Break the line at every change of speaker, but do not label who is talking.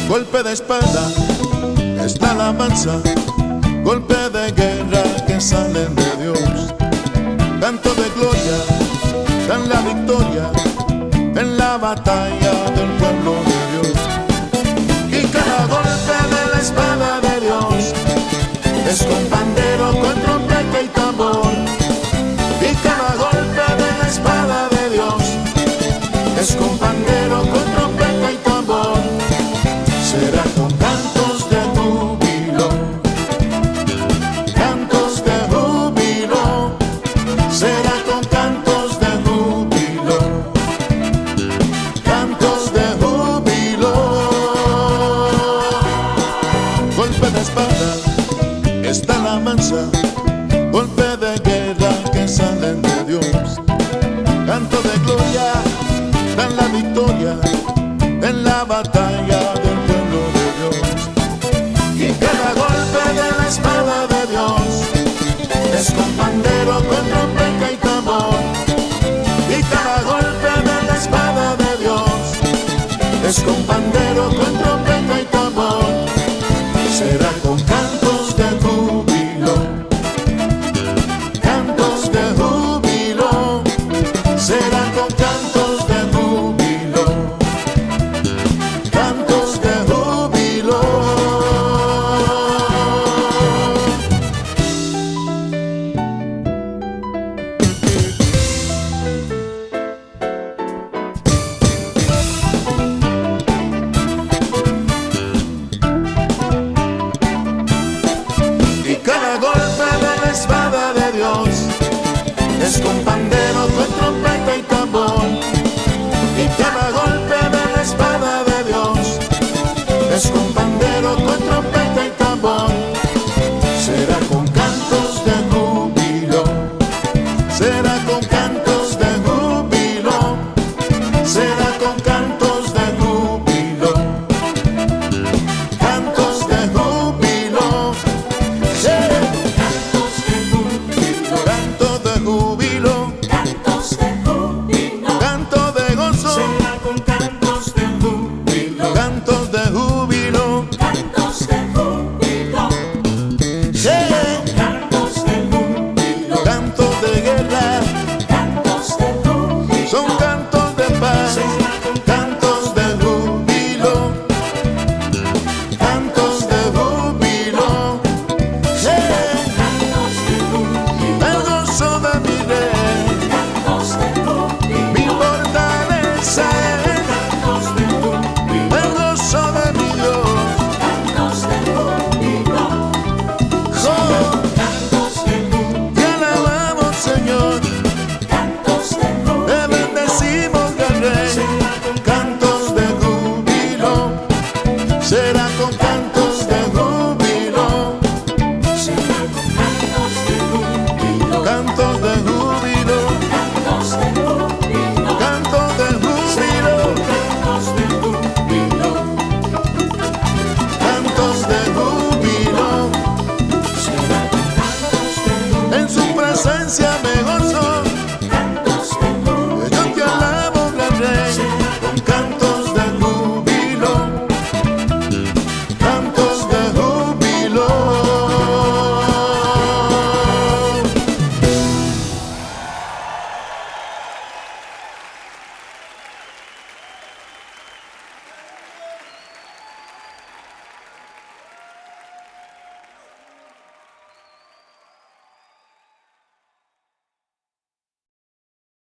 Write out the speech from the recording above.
Golpe de espada, es la alabanza, golpe de guerra que salen de Dios. Canto de gloria, dan la victoria en la batalla del pueblo de Dios. Y cada golpe de la espada de Dios es con pandero, con trompeta y tambor. Y cada golpe de la espada de Dios es con pandero, con trompeta y tambor. Será con cantos de júbilo, cantos de júbilo. Será con cantos de júbilo, cantos de júbilo. Golpe de espada, está la mansa, golpe de guerra que salen de Dios. Canto de gloria, dan la victoria en la batalla del pueblo de Dios. Y cada golpe de la espada de Dios es con pandero, con trompeta y tambor. Y cada golpe de la espada de Dios es con pandero, con trompeta y tambor. Será con cantos de júbilo, cantos de júbilo. Será con cantos de júbilo, cantos de júbilo. Y cada golpe de la espada de Dios es con